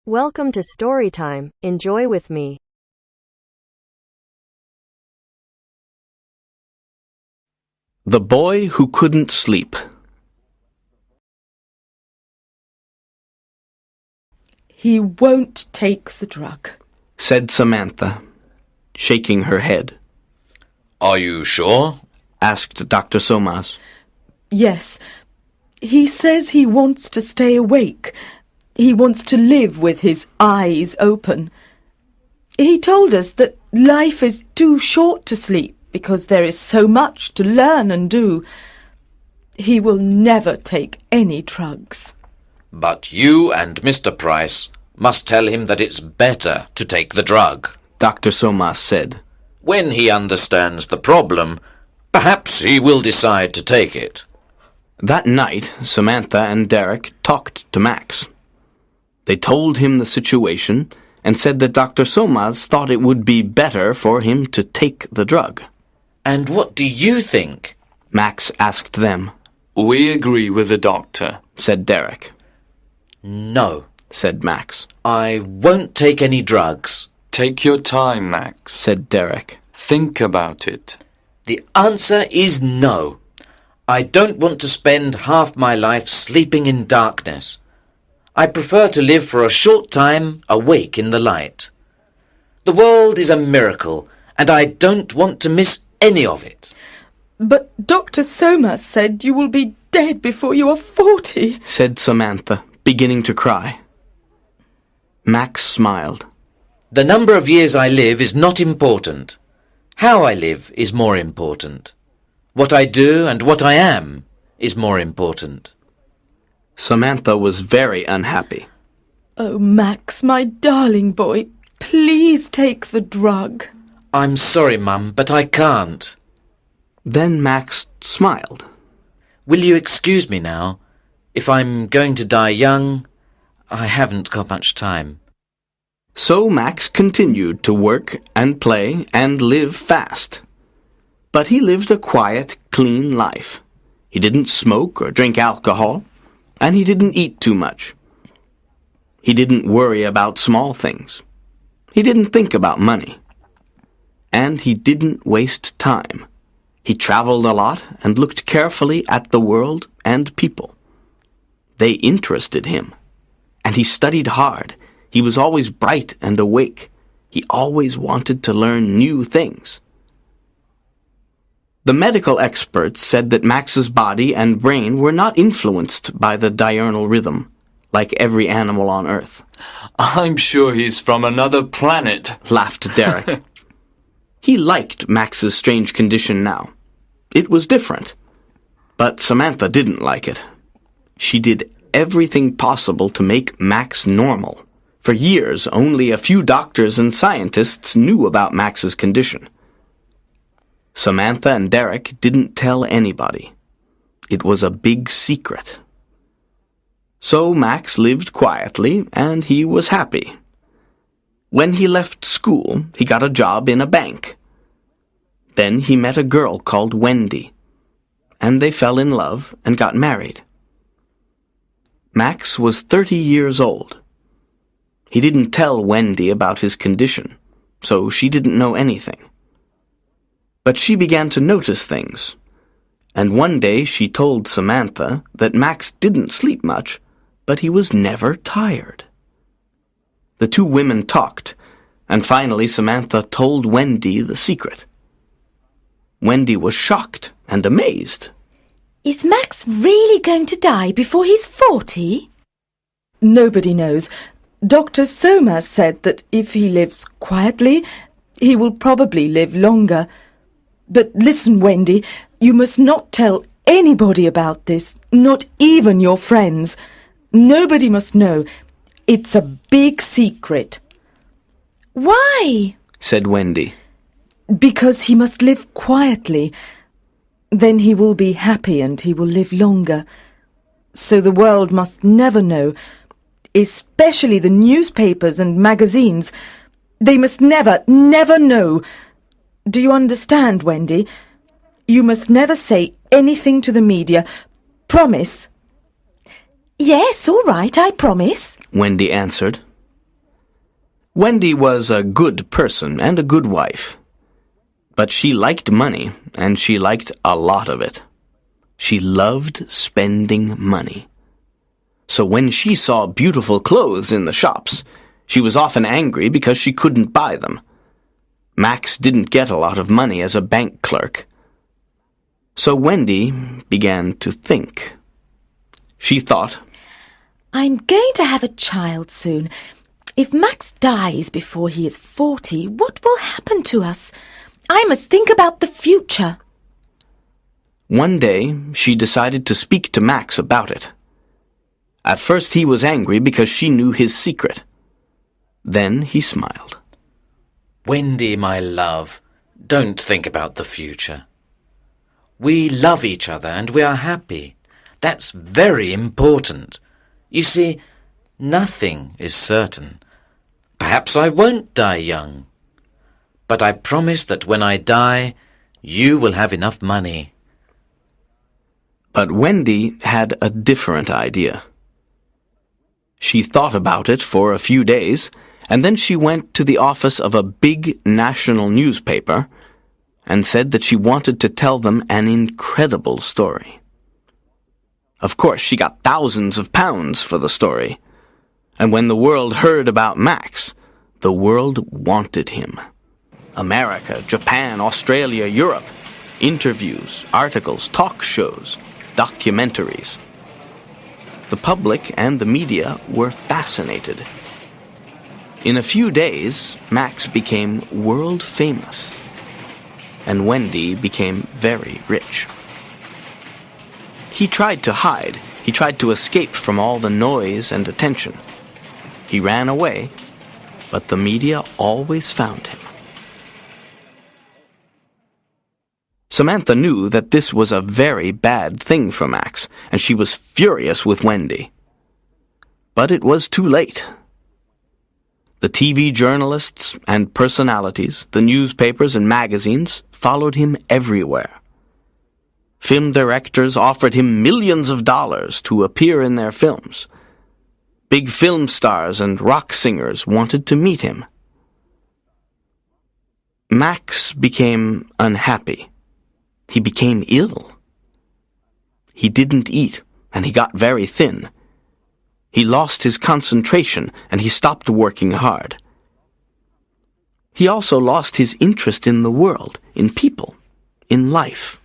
Welcome to Storytime. Enjoy with me. The Boy Who Couldn't Sleep. He won't take the drug, Said Samantha, shaking her head. Are you sure? Asked Dr. Somas. Yes. He says he wants to stay awake. He wants to live with his eyes open. He told us that life is too short to sleep because there is so much to learn and do. He will never take any drugs. But you and Mr. Price must tell him that it's better to take the drug. Dr. Somas said. When he understands the problem, perhaps he will decide to take it. That night, Samantha and Derek talked to Max. They told him the situation and said that Dr. Somas thought it would be better for him to take the drug. And what do you think? Max asked them. We agree with the doctor, Said Derek. No, Said Max. I won't take any drugs. Take your time, Max. Said Derek. Think about it. The answer is no. I don't want to spend half my life sleeping in darkness. I prefer to live for a short time awake in the light. The world is a miracle, and I don't want to miss any of it. But Dr. Somas said you will be dead before you are 40. Said Samantha, beginning to cry. Max smiled. The number of years I live is not important. How I live is more important. What I do and what I am is more important. Samantha was very unhappy. Oh, Max, my darling boy, please take the drug. I'm sorry, Mum, but I can't. Then Max smiled. Will you excuse me now? If I'm going to die young, I haven't got much time. So Max continued to work and play and live fast. But he lived a quiet, clean life. He didn't smoke or drink alcohol, and he didn't eat too much. He didn't worry about small things. He didn't think about money. And he didn't waste time. He traveled a lot and looked carefully at the world and people. They interested him, and he studied hard. He was always bright and awake. He always wanted to learn new things. The medical experts said that Max's body and brain were not influenced by the diurnal rhythm, like every animal on Earth. I'm sure he's from another planet, Laughed Derek. He liked Max's strange condition now. It was different. But Samantha didn't like it. She did everything possible to make Max normal. For years, only a few doctors and scientists knew about Max's condition. Samantha and Derek didn't tell anybody. It was a big secret. So Max lived quietly, and he was happy. When he left school, he got a job in a bank. Then he met a girl called Wendy, and they fell in love and got married. Max was 30 years old. He didn't tell Wendy about his condition, so she didn't know anything. But she began to notice things, and one day she told Samantha that Max didn't sleep much, but he was never tired. The two women talked, and finally Samantha told Wendy the secret. Wendy was shocked and amazed. Is Max really going to die before he's 40? Nobody knows. Dr. Somas said that if he lives quietly, he will probably live longer. But listen, Wendy, you must not tell anybody about this, not even your friends. Nobody must know. It's a big secret. Why? Said Wendy. Because he must live quietly. Then he will be happy and he will live longer. So the world must never know, especially the newspapers and magazines. They must never, never know. Do you understand, Wendy? You must never say anything to the media. Promise. Yes, all right, I promise. Wendy answered. Wendy was a good person and a good wife. But she liked money, and she liked a lot of it. She loved spending money. So when she saw beautiful clothes in the shops, she was often angry because she couldn't buy them. Max didn't get a lot of money as a bank clerk. So Wendy began to think. She thought, I'm going to have a child soon. If Max dies before he is 40, what will happen to us? I must think about the future. One day, she decided to speak to Max about it. At first he was angry because she knew his secret. Then he smiled. Wendy, my love, don't think about the future. We love each other and we are happy. That's very important. You see, nothing is certain. Perhaps I won't die young. But I promise that when I die, you will have enough money. But Wendy had a different idea. She thought about it for a few days, and then she went to the office of a big national newspaper and said that she wanted to tell them an incredible story. Of course, she got thousands of pounds for the story. And when the world heard about Max, the world wanted him. America, Japan, Australia, Europe. Interviews, articles, talk shows, documentaries. The public and the media were fascinated. In a few days, Max became world famous, and Wendy became very rich. He tried to hide. He tried to escape from all the noise and attention. He ran away, but the media always found him. Samantha knew that this was a very bad thing for Max, and she was furious with Wendy. But it was too late. The TV journalists and personalities, the newspapers and magazines followed him everywhere. Film directors offered him millions of dollars to appear in their films. Big film stars and rock singers wanted to meet him. Max became unhappy. He became ill. He didn't eat, and he got very thin. He lost his concentration, and he stopped working hard. He also lost his interest in the world, in people, in life.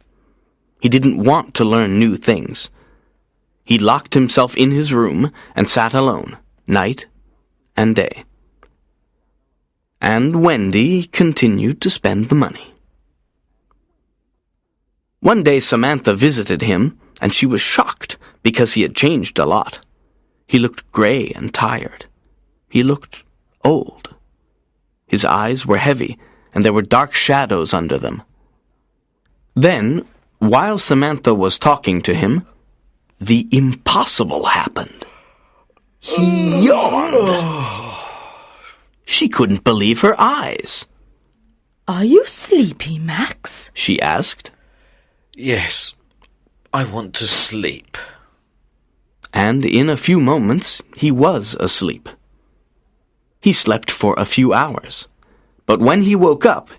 He didn't want to learn new things. He locked himself in his room and sat alone, night and day. And Wendy continued to spend the money. One day Samantha visited him, and she was shocked because he had changed a lot. He looked gray and tired. He looked old. His eyes were heavy, and there were dark shadows under them. Then, while Samantha was talking to him, the impossible happened. He yawned. She couldn't believe her eyes. Are you sleepy, Max? She asked. Yes, I want to sleep. And in a few moments he was asleep. He slept for a few hours, but when he woke up,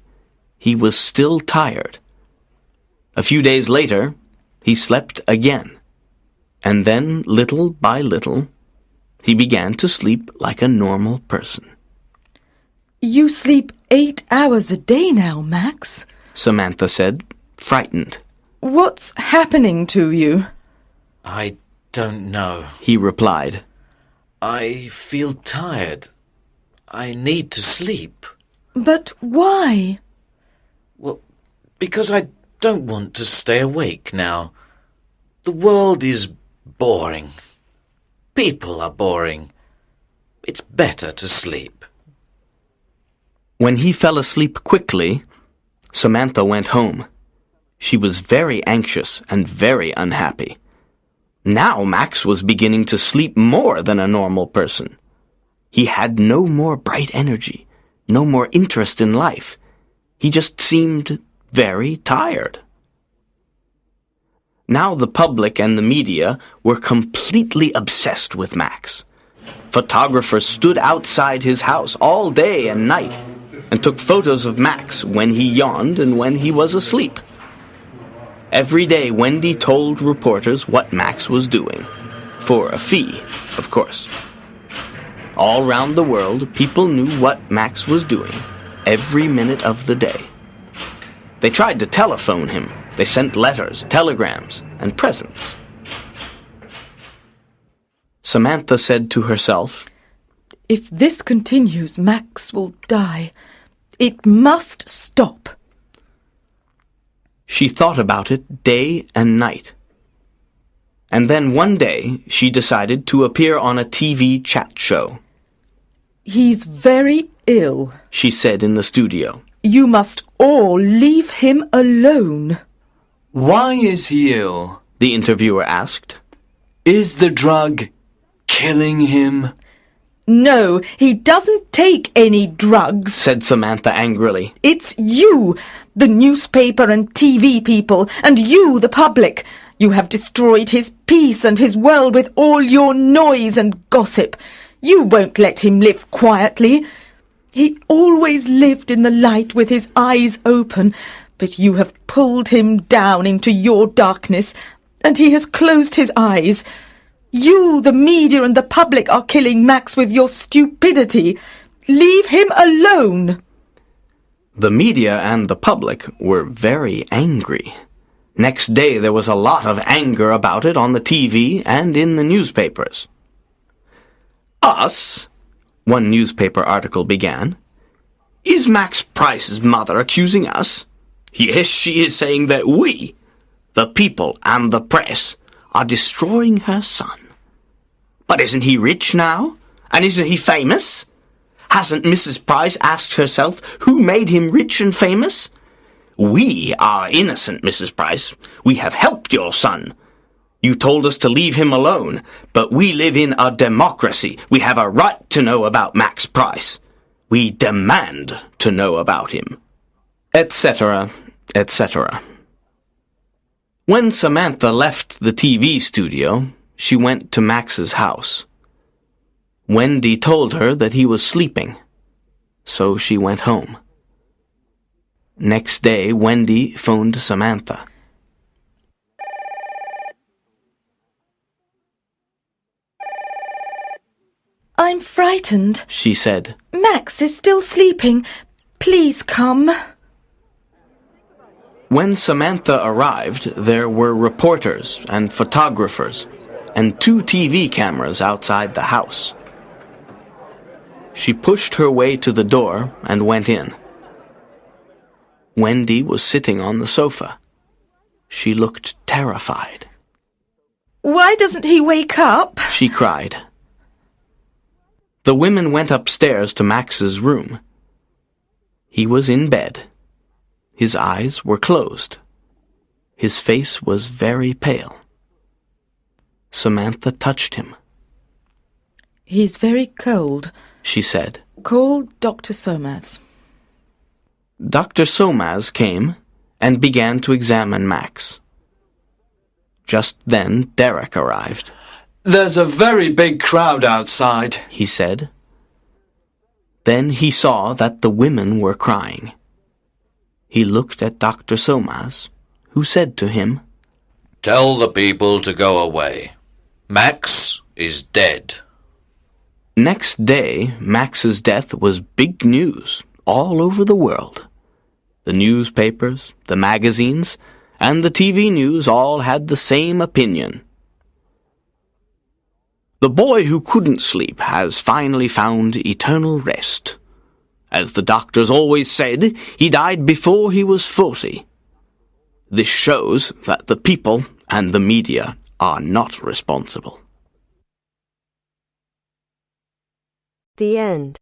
he was still tired. A few days later, he slept again, and then, little by little, he began to sleep like a normal person. You sleep 8 hours a day now, Max. Samantha said, frightened. What's happening to you? I don't know. He replied. I feel tired. I need to sleep. But why? Well, because I don't want to stay awake now. The world is boring. People are boring. It's better to sleep. When he fell asleep quickly, Samantha went home. She was very anxious and very unhappy. Now Max was beginning to sleep more than a normal person. He had no more bright energy, no more interest in life. He just seemed very tired. Now the public and the media were completely obsessed with Max. Photographers stood outside his house all day and night and took photos of Max when he yawned and when he was asleep. Every day Wendy told reporters what Max was doing, for a fee, of course. All round the world, people knew what Max was doing, every minute of the day. They tried to telephone him. They sent letters, telegrams, and presents. Samantha said to herself, If this continues, Max will die. It must stop. She thought about it day and night. And then one day she decided to appear on a TV chat show. He's very ill. She said in the studio. You must all leave him alone. Why is he ill? The interviewer asked. Is the drug killing him? No, he doesn't take any drugs, Said Samantha angrily. It's you, the newspaper and TV people, and you, the public. You have destroyed his peace and his world with all your noise and gossip. You won't let him live quietly. He always lived in the light with his eyes open, but you have pulled him down into your darkness, and he has closed his eyes. You, the media and the public, are killing Max with your stupidity. Leave him alone. The media and the public were very angry. Next day there was a lot of anger about it on the TV and in the newspapers. Us, one newspaper article began. Is Max Price's mother accusing us? Yes, she is saying that we, the people and the press, are destroying her son. But isn't he rich now? And isn't he famous? Hasn't Mrs. Price asked herself who made him rich and famous? We are innocent, Mrs. Price. We have helped your son. You told us to leave him alone, but we live in a democracy. We have a right to know about Max Price. We demand to know about him. Etc., etc. When Samantha left the TV studio, she went to Max's house. Wendy told her that he was sleeping, so she went home. Next day, Wendy phoned Samantha. I'm frightened. She said. Max is still sleeping. Please come. When Samantha arrived, there were reporters and photographers and 2 TV cameras outside the house. She pushed her way to the door and went in. Wendy was sitting on the sofa. She looked terrified. Why doesn't he wake up? She cried. The women went upstairs to Max's room. He was in bed. His eyes were closed. His face was very pale. Samantha touched him. He's very cold, she said. Call Dr. Somas. Dr. Somas came and began to examine Max. Just then Derek arrived. There's a very big crowd outside, he said. Then he saw that the women were crying. He looked at Dr. Somas, who said to him, Tell the people to go away. Max is dead. Next day, Max's death was big news all over the world. The newspapers, the magazines, and the TV news all had the same opinion. The boy who couldn't sleep has finally found eternal rest. As the doctors always said, he died before he was 40. This shows that the people and the media are not responsible. The end.